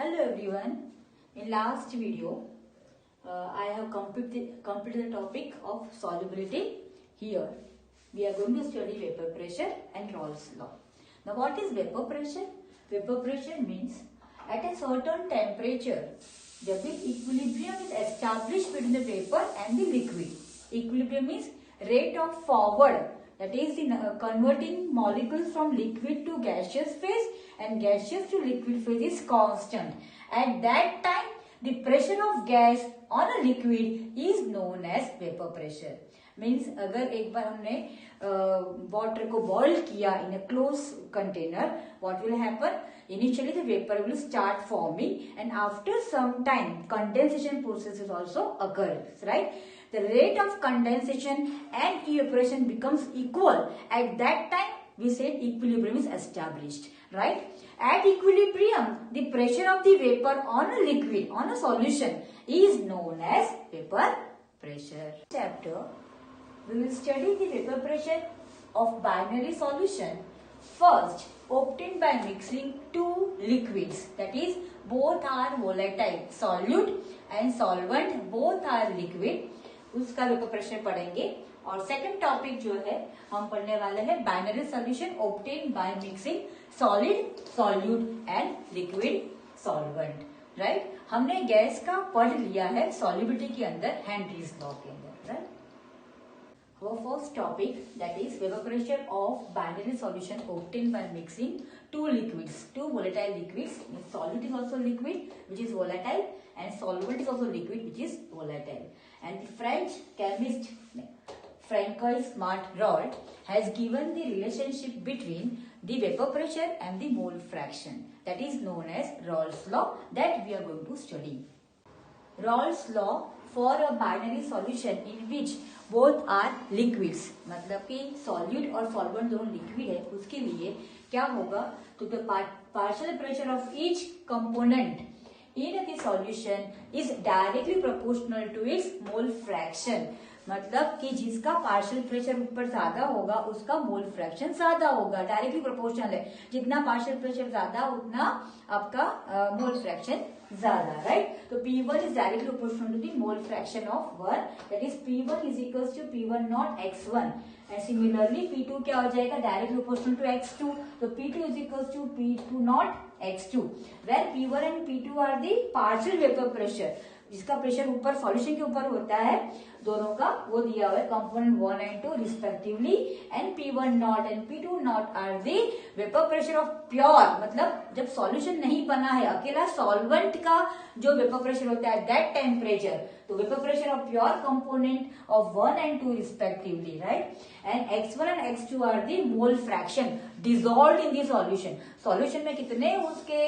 Hello everyone. In last video, I have completed the topic of solubility. Here, we are going to study vapor pressure and Raoult's law. Now, what is vapor pressure? Vapor pressure means at a certain temperature, जब भी equilibrium is established between the vapor and the liquid. Equilibrium means rate of forward. That is the converting molecules from liquid to gaseous phase and gaseous to liquid phase is constant. At that time, the pressure of gas on a liquid is known as vapor pressure. Means अगर एक बार हमने water को boil किया in a closed container, what will happen? Initially the vapor will start forming and after some time condensation process is also occurs, right? The rate of condensation and evaporation becomes equal. At that time, we said equilibrium is established, right? At equilibrium, the pressure of the vapor on a liquid, on a solution is known as vapor pressure. Chapter, we will study the vapor pressure of binary solution. First, obtained by mixing two liquids, that is both are volatile, solute and solvent both are liquid. उसका vapour pressure पढ़ेंगे और second topic जो है हम पढ़ने वाले हैं binary solution obtain by mixing solid solute and liquid solvent, right. हमने गैस का पढ़ लिया है सॉल्युबिलिटी के अंदर हेनरीज लॉ के अंदर, right. Our first topic, that is vapor pressure of binary solution obtained by mixing two liquids, two volatile liquids. Solute is also liquid which is volatile and solvent is also liquid which is volatile. And the French chemist Francois-Marthe-Raoult has given the relationship between the vapor pressure and the mole fraction, that is known as Raoult's law, that we are going to study. Raoult's law for a binary solution in which both are liquids, मतलब कि solute और solvent दोनों liquid है, उसके लिए क्या होगा? तो the partial pressure of each component in the solution is directly proportional to its mole fraction. मतलब कि जिसका पार्शियल प्रेशर ऊपर ज्यादा होगा उसका मोल फ्रैक्शन ज्यादा होगा, डायरेक्टली प्रोपोर्शनल है. जितना पार्शियल प्रेशर ज्यादा उतना आपका मोल फ्रैक्शन ज्यादा, राइट. तो P1 is directly proportional to the mole fraction of 1, that is P1 is equals to P1 naught x1 and similarly P2 क्या हो जाएगा? Directly proportional to x2. तो P2 is equals to P2 naught x2 where P1 and P2 are the partial vapor pressure. जिसका pressure ऊपर solution के ऊपर होता है दोनों का, वो दिया हुआ है component 1 and 2 respectively, and P1 not and P2 not are the vapour pressure of pure. मतलब जब सॉल्यूशन नहीं बना है, अकेला सॉल्वेंट का जो वेपर प्रेशर होता है दैट टेम्परेचर, तो vapour pressure of pure component of 1 and 2 respectively, right. And x1 and x2 are the mole fraction dissolved in the solution. Solution में कितने उसके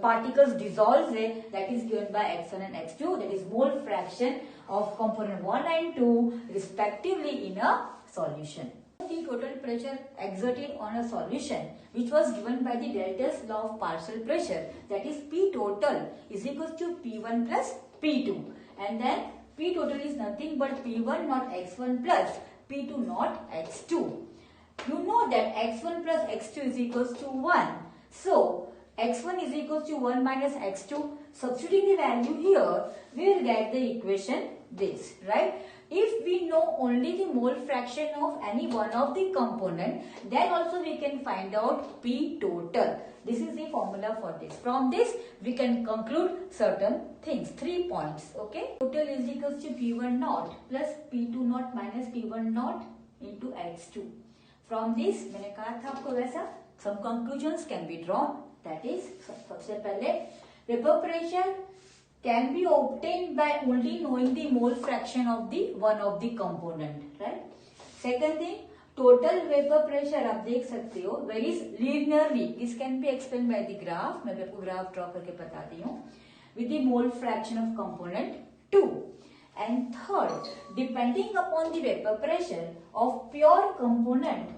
पार्टिकल्स डिसॉल्व है, that is given by x1 and x2, that is mole fraction of component 1 and 2 respectively in a solution. The total pressure exerted on a solution which was given by the Delta's law of partial pressure, that is P total is equals to P1 plus P2, and then P total is nothing but P1 not x1 plus P2 not x2. You know that x1 plus x2 is equals to 1. So x1 is equals to 1 minus x2. Substituting the value here, we will get the equation this, right? If we know only the mole fraction of any one of the component, then also we can find out P total. This is the formula for this. From this, we can conclude certain things. 3 points, okay? Total is equals to P1 naught plus P2 naught minus P1 naught into x2. From this, मैंने कहा था आपको वैसा, some conclusions can be drawn. That is, सबसे पहले vapor pressure can be obtained by only knowing the mole fraction of the one of the component, right? Second thing, total vapor pressure आप देख सकते हो varies linearly. This can be explained by the graph. मैं आपको graph draw करके बताती हूँ. With the mole fraction of component 2. And third, depending upon the vapor pressure of pure component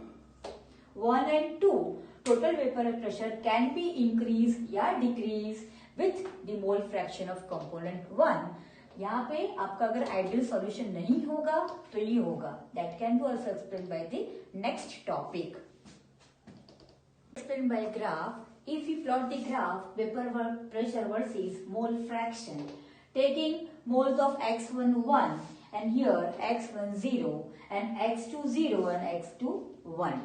1 and 2, total vapor pressure can be increased या decrease with the mole fraction of component 1. यहाँ पे आपका अगर ideal solution नहीं होगा तो ये होगा. That can be also explained by the next topic. Explained by graph if we plot the graph vapor pressure versus mole fraction, taking moles of x1 1 and here x1 0 and x2 0 and x2 1,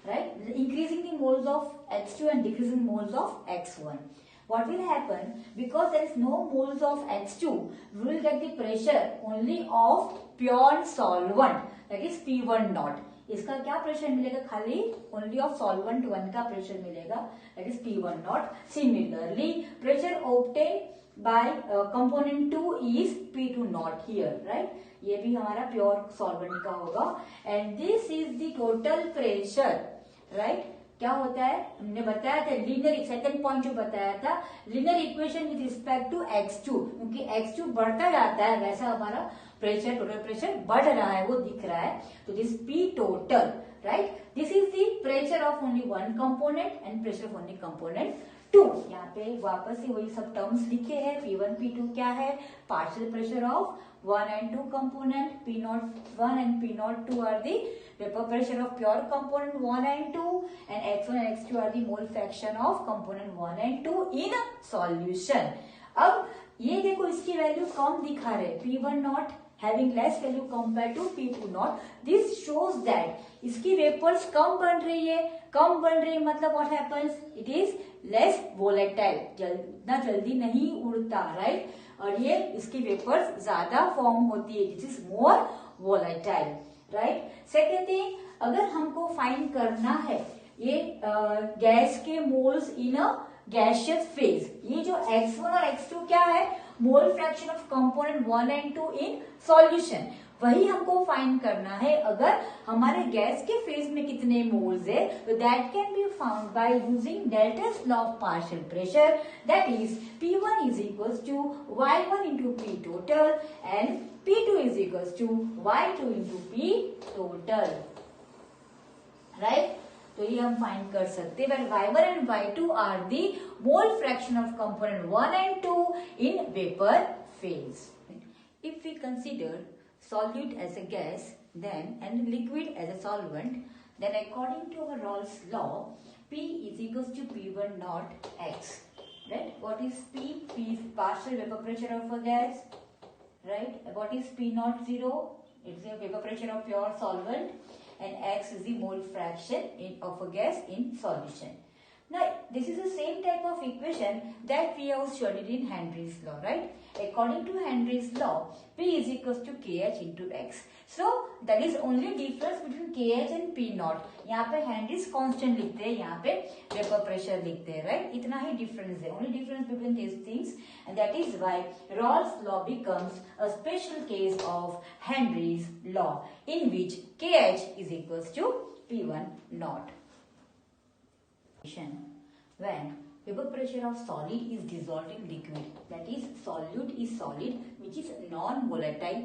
right? Increasing the moles of x2 and decreasing moles of x1. What will happen? Because there is no moles of H2, we will get the pressure only of pure solvent, that is P1 naught. इसका क्या pressure मिलेगा? खाली only of solvent 1 का pressure मिलेगा, that is P1 naught. Similarly, pressure obtained by component 2 is P2 naught here, right? ये भी हमारा pure solvent का होगा. And this is the total pressure, right? क्या होता है? हमने बताया था लीनियर, सेकंड पॉइंट जो बताया था, linear equation with respect to x2, क्योंकि x2 बढ़ता जाता है वैसा हमारा प्रेशर, टोटल प्रेशर बढ़ रहा है, वो दिख रहा है. तो this P total, right, this is the pressure of only one component and pressure of only component 2. यहाँ पे वापस से वही सब टर्म्स लिखे हैं. P1 P2 क्या है? Partial pressure of 1 and 2 component. P01 and P02 are the vapor pressure of pure component 1 and 2, and x1 and x2 are the mole fraction of component 1 and 2 in a solution. अब ये देखो इसकी value कम दिखा रहे, P1 naught having less value compared to P2 naught. This shows that इसकी vapours कम बन रही है. कम बन रही है मतलब what happens? It is less volatile, इतना जल्दी नहीं उड़ता, राइट? और ये इसकी वेपर्स ज्यादा फॉर्म होती है, this is more volatile, right? Second thing, अगर हमको फाइंड करना है ये गैस के मोल्स इन अ गैसियस फेज, ये जो x1 और x2 क्या है? Mole fraction of component 1 and 2 in solution, वही हमको फाइंड करना है. अगर हमारे गैस के फेज में कितने मोल्स है, तो that can be found by using Dalton's law of partial pressure, that is P1 is equals to Y1 into P total and P2 is equals to Y2 into P total, right? तो ये हम find कर सकते हैं. Where Y1 and Y2 are the mole fraction of component 1 and 2 in vapor phase. If we consider solute as a gas, then and liquid as a solvent, then according to our Rawls law, P is equals to P1 naught X. Right? What is P? P is partial vapor pressure of a gas. Right? What is P naught 0? It's the vapor pressure of pure solvent. And X is the mole fraction of a gas in solution. Now, this is the same type of equation that we have studied in Henry's law, right? According to Henry's law, P is equals to KH into X. So, that is only difference between KH and P naught. यहाँ पे Henry's constant लिखते हैं, यहाँ पे vapor pressure लिखते हैं, right? इतना ही difference है, only difference between these things, and that is why Rawls law becomes a special case of Henry's law, in which KH is equals to P1 naught. When vapor pressure of solid is dissolved in liquid, that is solute is solid which is non-volatile,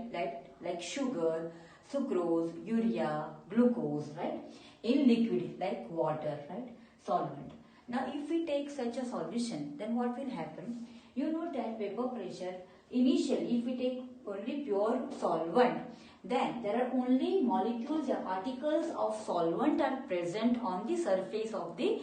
like sugar, sucrose, urea, glucose, right? In liquid like water, right? Solvent. Now if we take such a solution, then what will happen? You know that vapor pressure initially, if we take only pure solvent, then there are only molecules or particles of solvent are present on the surface of the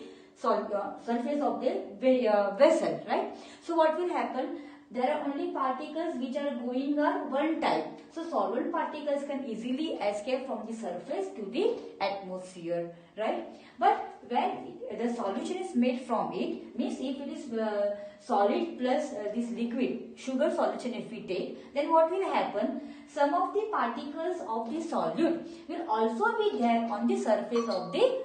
vessel, right? So what will happen? There are only particles which are going on one type. So solvent particles can easily escape from the surface to the atmosphere, right? But when the solution is made from it, means if it is solid plus this liquid, sugar solution if we take, then what will happen? Some of the particles of the solute will also be there on the surface of the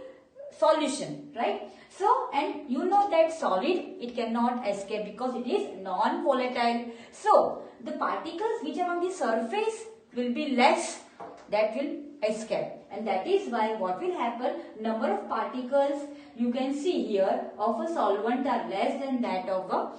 solution, right? So, and you know that solid, it cannot escape because it is non-volatile. So, the particles which are on the surface will be less, that will escape. And that is why what will happen, number of particles you can see here of a solvent are less than that of a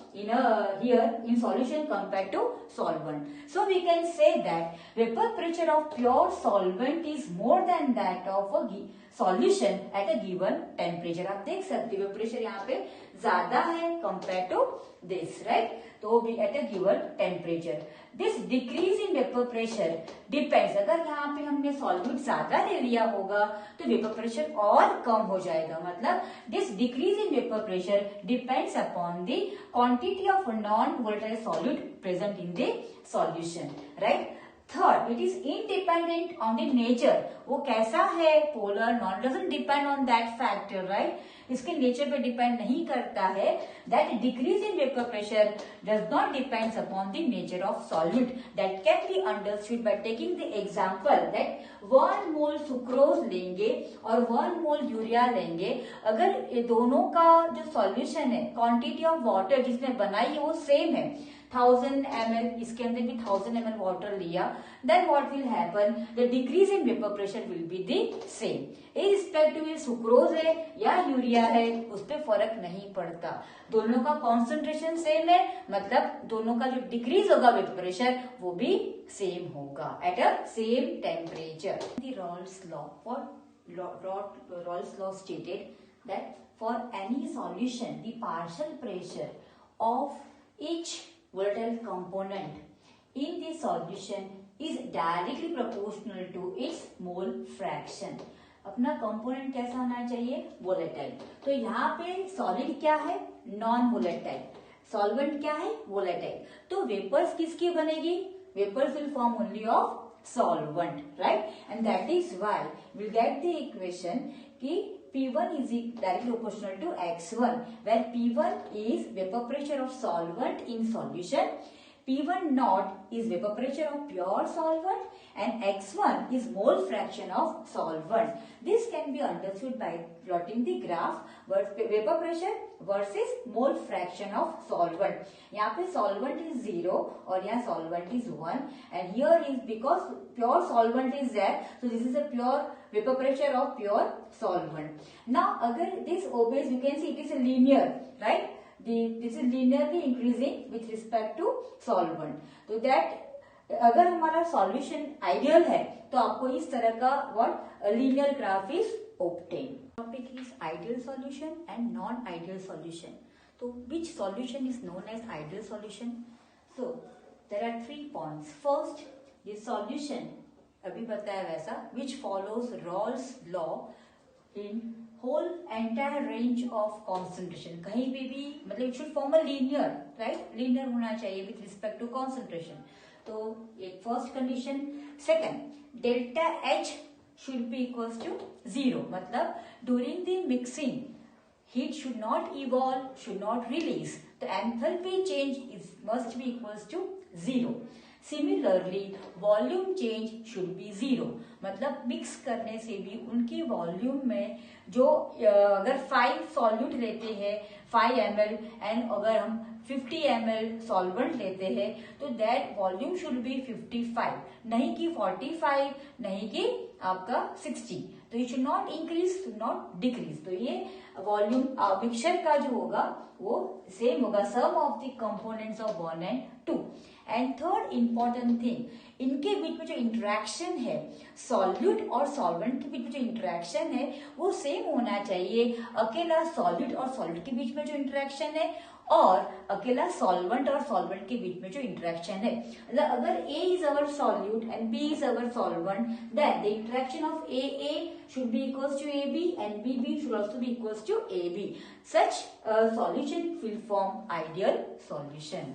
here in solution compared to solvent. So we can say that vapor pressure of pure solvent is more than that of a solution at a given temperature. आप देख सकते हो pressure यहाँ पे ज्यादा है compared to this, right? तो भी at a given temperature. This decrease in vapor pressure depends. अगर यहाँ पे हमने solute ज्यादा ले लिया होगा तो vapor pressure और कम हो जाएगा. मतलब this decrease in vapor pressure depends upon the quantity of non-volatile solute present in the solution, right? Third, it is independent on the nature. वो कैसा है, polar, non, doesn't depend on that factor, right? इसके nature पे depend नहीं करता है. That decrease in vapor pressure does not depends upon the nature of solute. That can be understood by taking the example that 1 mole sucrose लेंगे और 1 मोल urea लेंगे. अगर ये दोनों का जो सॉल्यूशन है, क्वांटिटी ऑफ वाटर जिसने बनाई है वो सेम है, 1000 ml, इसके अंदर भी 1000 ml वाटर लिया, then what will happen? The decrease in vapor pressure will be the same. irrespective sucrose है या यूरिया है, उस पर फर्क नहीं पड़ता. दोनों का कॉन्सेंट्रेशन सेम है, मतलब दोनों का जो डिक्रीज होगा वेपर प्रेशर वो भी सेम होगा at a same temperature. The Rawls law stated that for any solution, the partial pressure of each volatile component in the solution is directly proportional to its mole fraction. अपना component कैसा होना चाहिए? Volatile. तो यहाँ पे solid क्या है? Non volatile. Solvent क्या है? वोलेटाइल. तो वेपर्स किसकी बनेगी? Vapours will form only of solvent, right? And that is why we'll get the equation ki P1 is directly proportional to X1, where P1 is vapor pressure of solvent in solution, P1 naught is vapor pressure of pure solvent, and X1 is mole fraction of solvent. This can be understood by plotting the graph vapor pressure versus mole fraction of solvent. यहाँ पे solvent is 0 और यहाँ solvent is 1, and here is because pure solvent is there, so this is a pure vapor pressure of pure solvent. Now अगर this obeys, you can see it is a linear, right? This is linearly increasing with respect to solvent. तो that अगर हमारा solution ideal है तो आपको इस तरह का what linear graph is obtained. Topic is ideal solution and non-ideal solution. So which solution is known as ideal solution? So there are 3 points. First, the solution अभी बताया वैसा which follows Rawls law in whole entire range of concentration. कहीं पे भी मतलब it should form a linear, right? Linear होना चाहिए with respect to concentration. तो एक first condition. Second, delta H should be equals to 0. मतलब during the mixing, heat should not evolve, should not release. The enthalpy change must be equals to 0. Similarly, volume change should be 0. मतलब mix करने से भी उनकी volume में जो अगर 5 solute लेते हैं 5 ml एंड अगर हम 50 ml सॉल्वेंट लेते हैं तो दैट वॉल्यूम शुड बी 55, नहीं कि 45, नहीं कि आपका 60. तो ये should not increase, should not decrease. तो ये वॉल्यूम मिक्सचर का जो होगा वो सेम होगा, some of the components of 1 and 2. And third important thing, इनके बीच में जो इंटरेक्शन है, सॉल्यूट और सॉल्वेंट के बीच में जो इंटरेक्शन है वो सेम होना चाहिए. अकेला सॉल्यूट और सॉल्वेंट के बीच में जो इंटरेक्शन है और अकेला सॉल्वेंट और सॉल्वेंट के बीच में जो इंटरेक्शन है. मतलब अगर A is our solute and B is our solvent, then the interaction of AA should be equals to AB and BB should also be equals to AB. Such a solution will form ideal solution.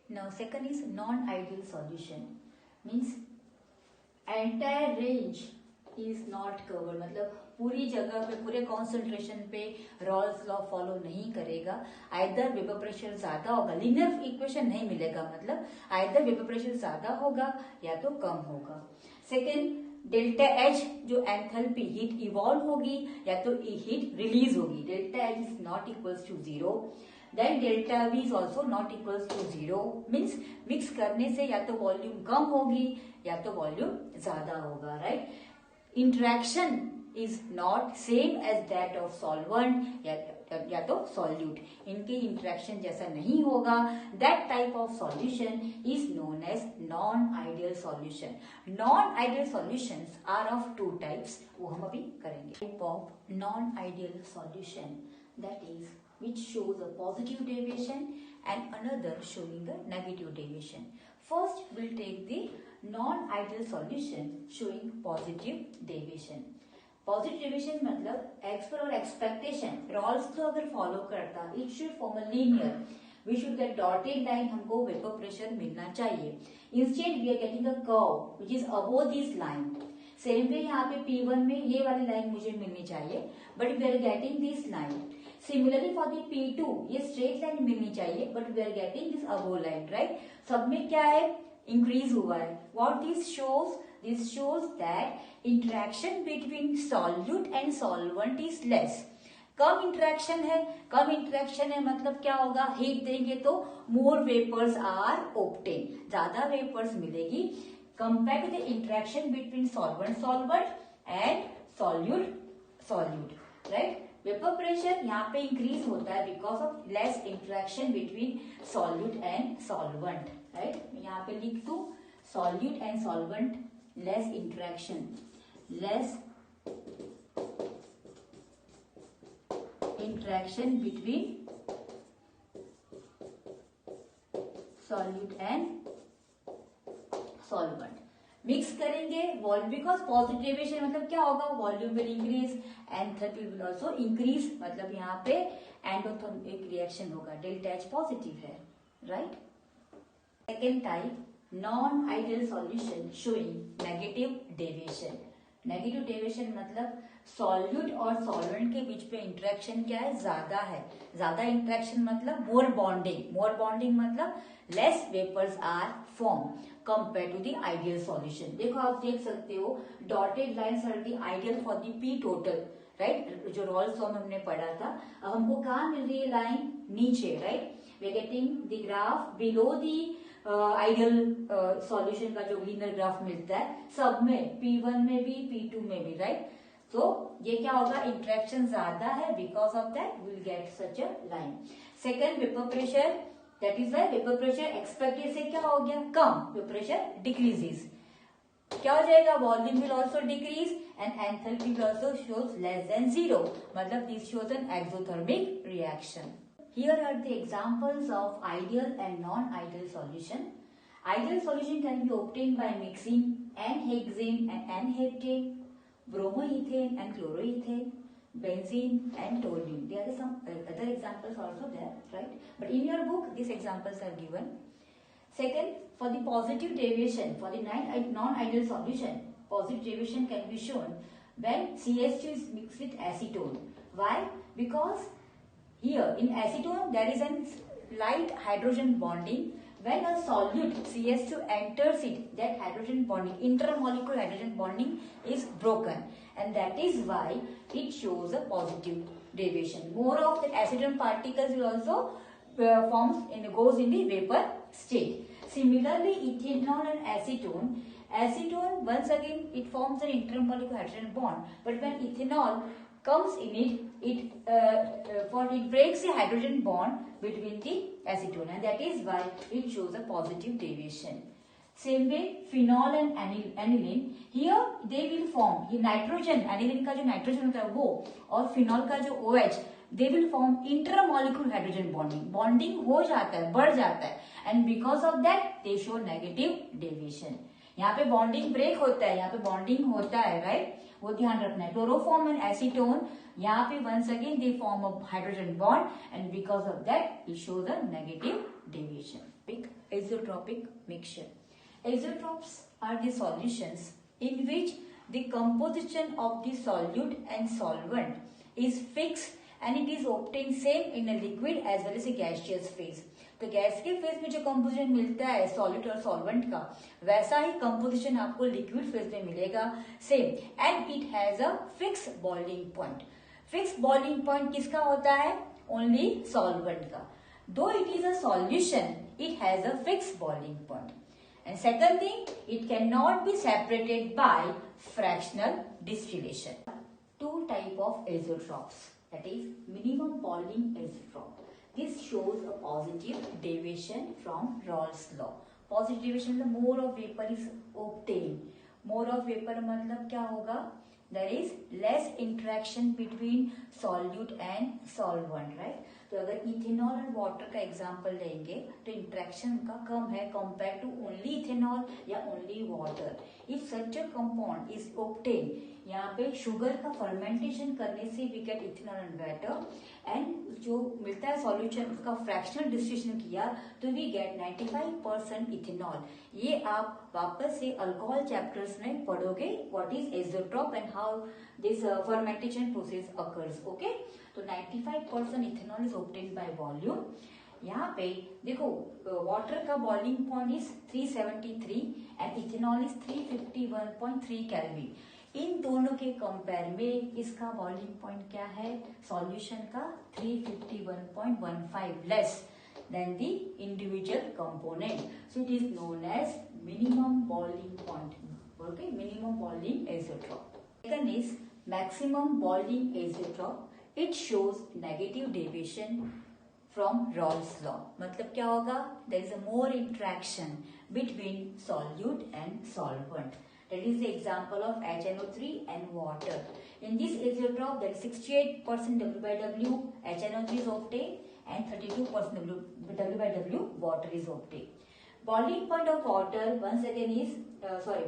Now second is non-ideal solution, means entire range is not covered. मतलब पूरी जगह पे पूरे concentration पे Rawls law follow नहीं करेगा. Either vapour pressure ज्यादा होगा, लीनियर इक्वेशन नहीं मिलेगा, मतलब आइदर वेपर प्रेशर ज्यादा होगा या तो कम होगा. सेकेंड, डेल्टा एच जो एंथैल्पी हीट इवॉल्व होगी या तो हीट रिलीज होगी. Delta H is not equals to 0. Then delta V is also not equals to 0. Means mix करने से या तो वॉल्यूम कम होगी या तो वॉल्यूम ज्यादा होगा, right? Interaction is not same as that of solvent या तो सॉल्यूट. इनके इंटरेक्शन जैसा नहीं होगा. That type of solution is known as non ideal solution. Non ideal solutions are of 2 types, वो हम अभी करेंगे. Type of non ideal solution, that is which shows a positive deviation and another showing a negative deviation. First, we'll take the non-ideal solution showing positive deviation. Positive deviation मतलब x पर और expectation Raoult's law अगर follow करता, it should form a linear, we should get dotted line, हमको vapour pressure मिलना चाहिए. Instead we are getting a curve which is above this line. Same way यहाँ पे P1 में ये वाली लाइन मुझे मिलनी चाहिए, but we are getting this line. Similarly for the P2 ये स्ट्रेट लाइन मिलनी चाहिए, but we are getting this above line, right. सब में क्या है, इंक्रीज हुआ है. What this shows, this shows that interaction between solute and solvent is less. Come interaction है, कम इंटरेक्शन है मतलब क्या होगा, हीट देंगे तो मोर वेपर्स आर ऑब्टेन, ज्यादा वेपर्स मिलेगी compare to the interaction between solvent solvent and solute solute, right. Vapour pressure यहाँ पे इंक्रीज होता है because of less interaction between solute and solvent, right. यहाँ पे लिख दूं solute and solvent, less interaction, less interaction between solute and solvent. Mix करेंगे volume, because positive deviation मतलब क्या होगा, volume will increase, enthalpy will also increase, मतलब यहाँ पे एंडोथर्मिक रिएक्शन होगा, डेल्टा H पॉजिटिव है, right. Second type, non ideal solution showing negative deviation. Negative deviation मतलब सॉल्यूट और सॉल्वेंट के बीच पे इंटरेक्शन क्या है, ज्यादा है. ज्यादा इंटरेक्शन मतलब मोर बॉन्डिंग, मोर बॉन्डिंग मतलब less vapours are form compare to the ideal solution. देखो आप देख सकते हो dotted lines are the ideal for the P total, right. जो रॉल्स लॉ में हमने पढ़ा था, अब हमको कहाँ मिल रही है लाइन, नीचे, right. We are getting the graph below the ideal solution का जो लीनियर ग्राफ मिलता है सब में, P1 में भी P2 में भी, राइट. तो ये क्या होगा, इंटरेक्शन ज्यादा है, because of that will get such a line. Second, vapour pressure, that is why vapour pressure expected से क्या हो गया, कम, वेपर प्रेशर डिक्रीजेस. क्या हो जाएगा, volume will also decrease and enthalpy will also shows less than 0, मतलब this shows an exothermic reaction. Here are the examples of ideal and non-ideal solution. Ideal solution can be obtained by mixing N-hexane and N-heptane, bromoethane and chloroethane, benzene and toluene. There are some other examples also there, right? But in your book, these examples are given. Second, for the positive deviation, for the non-ideal solution, positive deviation can be shown when CH2 is mixed with acetone. Why? Because here in acetone there is a light hydrogen bonding. When a solute CH2 enters it, that hydrogen bonding, intermolecular hydrogen bonding is broken, and that is why it shows a positive deviation. More of the acetone particles will also goes in the vapor state. Similarly, ethanol and acetone. Acetone once again it forms an intermolecular hydrogen bond, but when ethanol comes in it breaks a hydrogen bond between the acetone, and that is why it shows a positive deviation. Same way, phenol and aniline, here they will form, ये nitrogen, aniline का जो nitrogen होता है वो और phenol का जो OH, they will form intermolecular hydrogen bonding. Bonding हो जाता है, बढ़ जाता है, and because of that they show negative deviation. यहाँ पे बॉन्डिंग ब्रेक होता है, यहाँ पे बॉन्डिंग होता है, राइट, वो ध्यान रखना है. क्लोरोफॉर्म एंड एसीटोन, यहाँ पे once again they form a hydrogen bond and because of that it shows a negative deviation. Azeotropic mixture. Azeotropes are the solutions in which the composition of the solute and solvent is fixed and it is obtained same in a liquid as well as a gaseous phase. तो gas के phase में जो composition मिलता है solute और solvent का, वैसा ही कंपोजिशन आपको लिक्विड फेज में मिलेगा same, and it has a fix boiling point. Fix boiling point किसका होता है, ओनली सॉल्वेंट का. Though it is a solution, it has a fix boiling point. And second thing, it can not be separated by fractional distillation. Two type of azeotropes, that is minimum boiling azeotrope. This shows a positive deviation from Rawls law. Positive deviation मतलब more of vapor is obtained. More of vapor मतलब क्या होगा, there is less interaction between solute and solvent, right? तो अगर ethanol और water का example लेंगे तो इंट्रैक्शन का कम है कंपेयर टू ओनली इथेनॉल या only water. If such a compound is obtain, यहाँ पे शुगर का फर्मेंटेशन करने से we get ethanol and water, and जो मिलता है सॉल्यूशन उसका फ्रैक्शनल डिस्ट्रीब्यूशन किया तो वी गेट 95% इथेनॉल। ये आप वापस से अल्कोहल चैप्टर्स में पढ़ोगे, what is azeotrope and how this fermentation process occurs. Okay, तो 95% ethanol is obtained by volume. यहाँ पे देखो वाटर का boiling point is 373 and ethanol is 351.3 kelvin. इन दोनों के कंपेयर में इसका बॉइलिंग पॉइंट क्या है सॉल्यूशन का 351.15 less than the individual component, so it is known as minimum boiling point. Okay, minimum boiling azeotrope. Second is maximum boiling azeotrope, it shows negative deviation from Raoult's law. मतलब क्या होगा, there is a more interaction between solute and solvent. That is the example of HNO3 and water. In this azeotrope, there is 68% W by W HNO3 is obtained and 32% W by W water is obtained. Boiling point of water once again is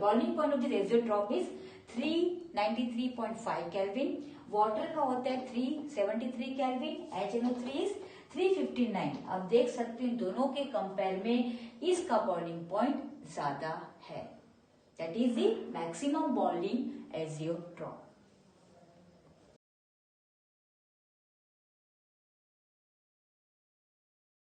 boiling point of this azeotrope is 393.5 Kelvin. Water का होता है 373 Kelvin. HNO3 is 359. अब देख सकते हो इन दोनों के compare में इसका बॉइलिंग पॉइंट ज्यादा है. That is the maximum boiling azeotrope.